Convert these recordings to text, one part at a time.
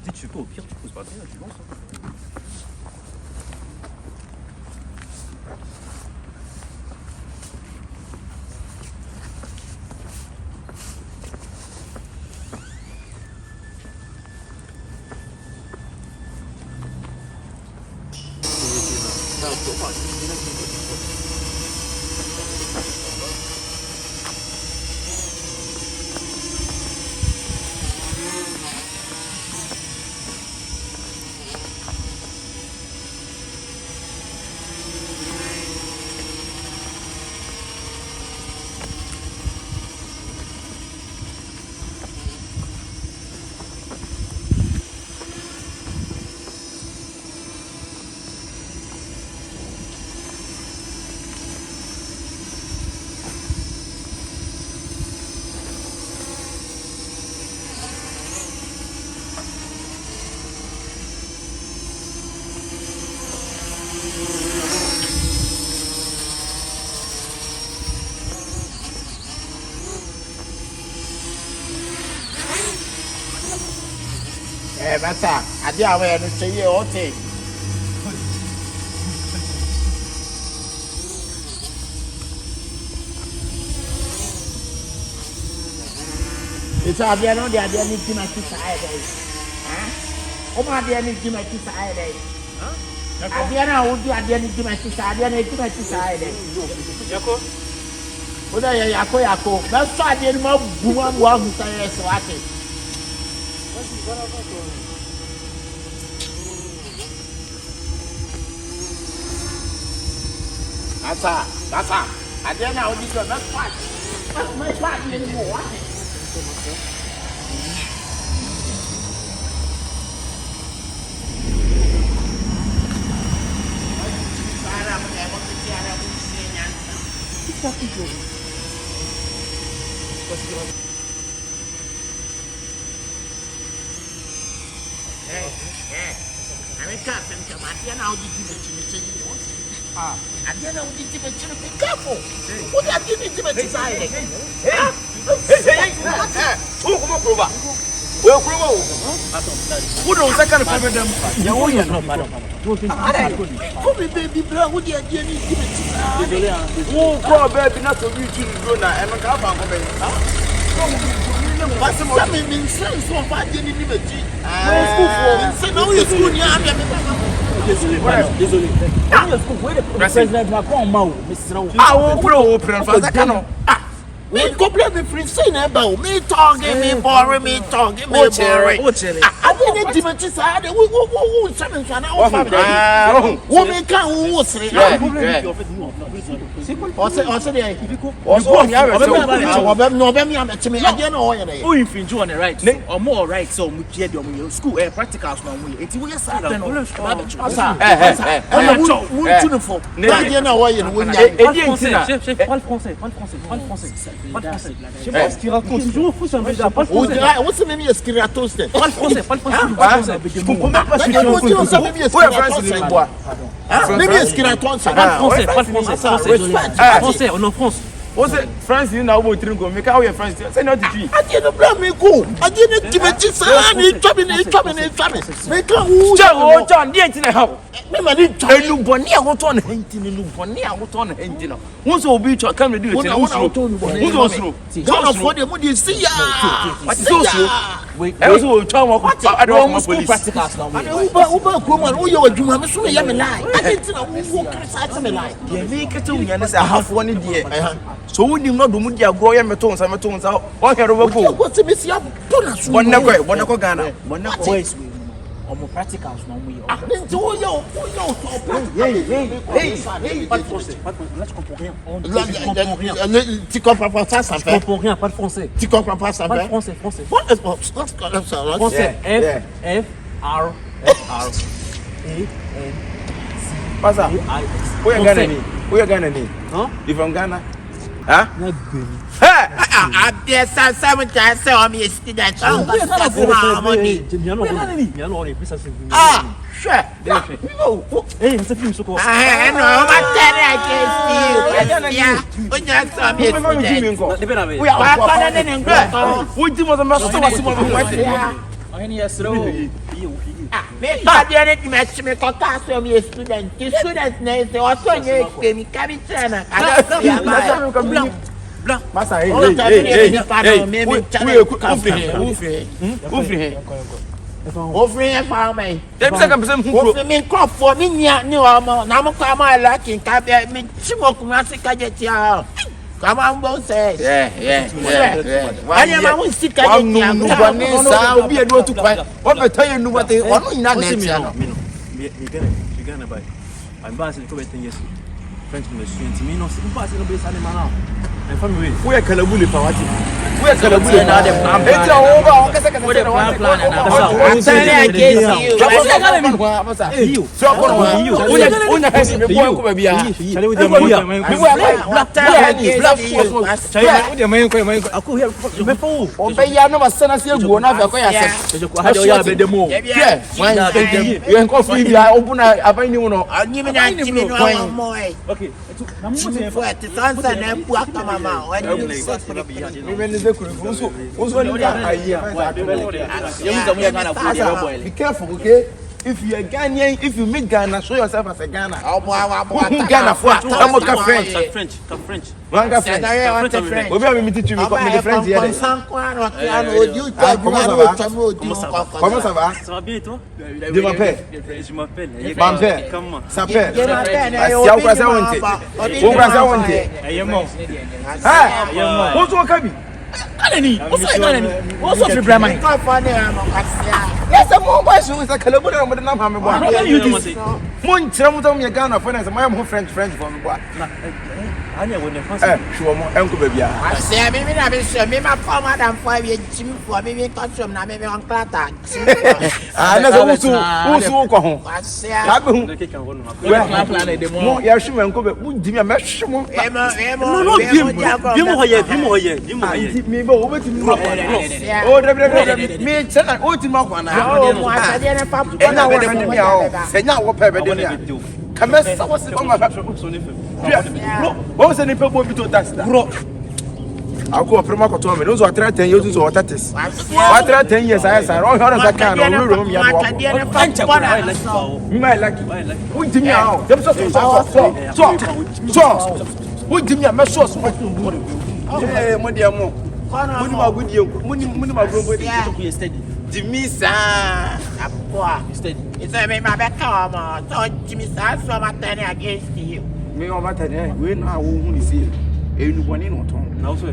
Dis tu peux au pire tu poses pas bien, tu lances. Mata, ade a we no say o te. It's ade no de ade ni ti ma ti sai dai. O ma ade ni ti ma ti sai dai. Ade na o di ade ni ti ma ti sai, ade na ti ma ti sai dai. Yako. O da yako. Na so ade ni ma bu ma bu agu sai so ate. That's all. I didn't know you could not fight. My fight anymore. I'm a captain. I didn't know you could I didn't know you could be careful. What are you doing to me? Well, who knows that kind of problem? Baby, blood, what are you doing? Oh, poor baby, not to reach you, and a car bank. What's the mean? Sense of bad liberty. No, you're school. Désolé. President Macron, open for the cannon. Me complain me free say about me talking, me boring, me talking, me boring. I didn't even decide who something can offer. Woman can't who say. Who infringe on the rights or more rights so much school practicals now we it will start je pense qu'il raconte toujours fou ça déjà pas français. What's the name of Skiratos then? Pas le français. Je comprends même pas ce que tu veux dire. Maybe Skiratos. Pas français, on est en France. What's it? France, you know what you make out your friends. Say not to you. I didn't blame me go. I didn't give it to Sani. Trouble. Make a who John, the 18 how. Remember, you bonny, I want on hinting, you bonny, I want on hinting. Once will be to come to do it. Who's for the money? See ya. I also tell I don't want police practicals now. Uber, who you are doing, I'm assuming you're alive. I didn't know who criticized me like. You make it to me and I have one idea. So we did not do Mudia go and Matones and Matones out. What can we go? What's the miss? One never Ghana. One never boys on more practicals now we are. Pas de français. Là je comprends rien. Tu comprends pas ça, ça fait. Je comprends rien, pas de français. Tu comprends pas ça, pas de français. Français. F R A N What's that? Where are Ghana? Where are Ghana? Huh? You from Ghana? I guess someone can say me a student. Sure. Hey, it's a few so called. I know, my dad against you. Yeah, when you saw me a student. We are going to go. We do the master was one. Maybe I didn't match me for class of me a student. The students name they also need me coming China. I don't know. Masa, Offering for me. Offering me crop for me near New Armor. Now come I like in Cabia, me Chimok Massacre. Come on, both says. Yeah. Why am I going to stick at I'll be able to find. What I tell you, what they want in that name. I'm passing to 10 years. French machine, me no passing to be animal. And family, we are Calabuli Pawati. We are Calabuli now. I'm better over. What a plan. I'm telling you, be careful, okay? If you are Ghanaian, if you meet Ghana, show yourself as a Ghana. Ghana for French. Manga French. We have meeting you because the French here. Comment ça va? Ça va bien et toi? Je m'appelle. Mampère. Comment? S'appelle. Asia Obrasawante. Agyem. Ah, bonjour Kabi. Allez, what's up, Ibrahim? Yes, I'm more boys who is a Calabria, but I'm a boy. How can you do this? One Tramutam Yagana, for instance, my own French from what? I never know. Sure, Uncle Baby. I say, maybe I will show me my former than 5 years Jim for me consume, now maybe on Plata. I never home. I say, well, Yashim and Kobe, would give me a mesh. No, me, over to me, tell an ultimate one. And I was in the house. Say now what pepper do. Come as I was on my what was any people to test? I'll go a promo to me. Those are 10 years or 30. After 10 years, I said, oh, how does that kind of room? You might like it. Give me out. So, we give me a mess. Hey, my dear mo. Jimmy, sir, it's a me, my back armor. So, Jimmy, sir, so much against you. Me on my time, we now won't see anyone in autumn. No, sir.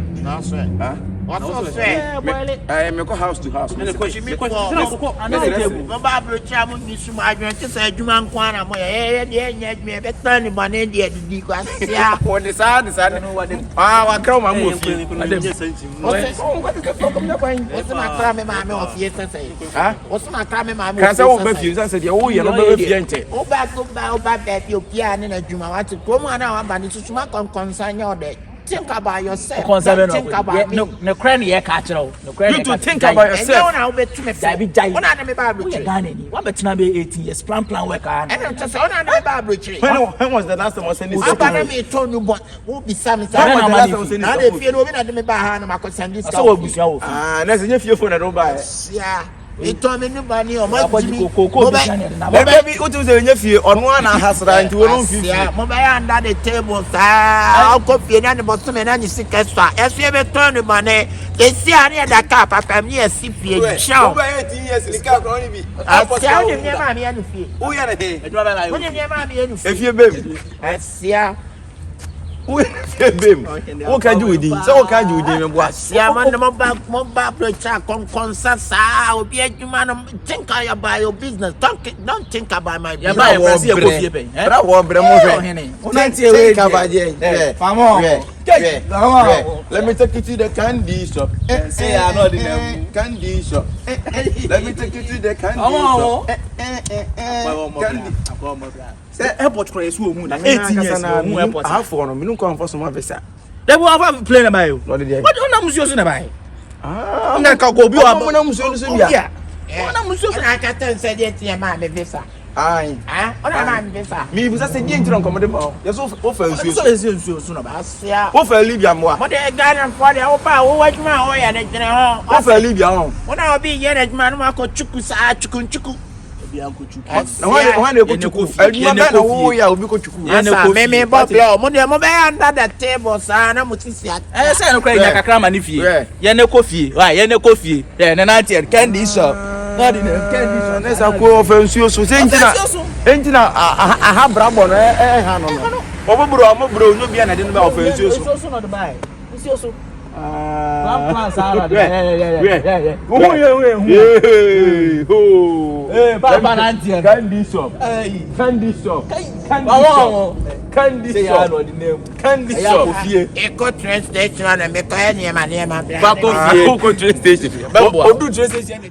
Huh? What's so say? I am a house to house. And the question, Barbara Chamu, you should migrate to say, Juman Kwana, me a better money, dear, the grass. Yeah, for the side, I know what I come and move. What's my crime, mamma of yesterday? What's my crime, mamma? Because I won't refuse. I said, oh, you're not refusing. Oh, back that you piano and Juma want to come on now, but it's my concern your day. Think about yourself. Think about no cranny, catch it. No cranny. You to think about yourself. Now, bet me, when I never what bet you 18 years plan work on. and I'm just on another When was the last time I was saying this? I told you what won't be some When was the last time I was saying now this? they feel over at me behind my concern this. So we shall. That's if your phone I don't buy. Yeah. It told me nobody or my Baby, Maybe what was the nephew on one has right to one fee. Mobile under the table, sir. I'll copy and the bottom and any sick extra. As you ever turn the money, they see any of that cap. I'm near CPA. Show. Over 18 years, the car can only be. I'll tell you never me any fee. Oh, yeah, If you baby, I see ya. what can you do? So, what can you do? See, I'm on the mobile check on consent. I'll be a human. Think about your business. Don't think about my business. But I want think about let me take you to the candy shop. Say I'm not in the candy shop. Let me take you to the candy shop. Airport crazy woman. 18 years. I have for me. No come for some visa. They will have plane by you. What am I using by? I'm not going to go. I'm I can't say it to your man, visa. Aye. What am I visa? Me, because I said, you don't come to the Yes, Yeah. offer Libya more. What a guy and for the Opa, what my and a general. Offer Libya. When I'll be yet, man, Marco Chukusa, Chukunchuku. When you go to cook, I'll be good to cook. Maybe Bob Law, Monday, under the table, son, I'm with you. I said, I'm crying like a cram and if you, Yene coffee, why, Yene coffee, then an auntie and candy shop. Not in a candy shop. Let's go for you. So, ain't I have Brabon, Over, no be an identity of you. It's also not the buy. It's also. Plans are Candy shop. Candy shop. Candy shop. Eco train station and make any man. Train station.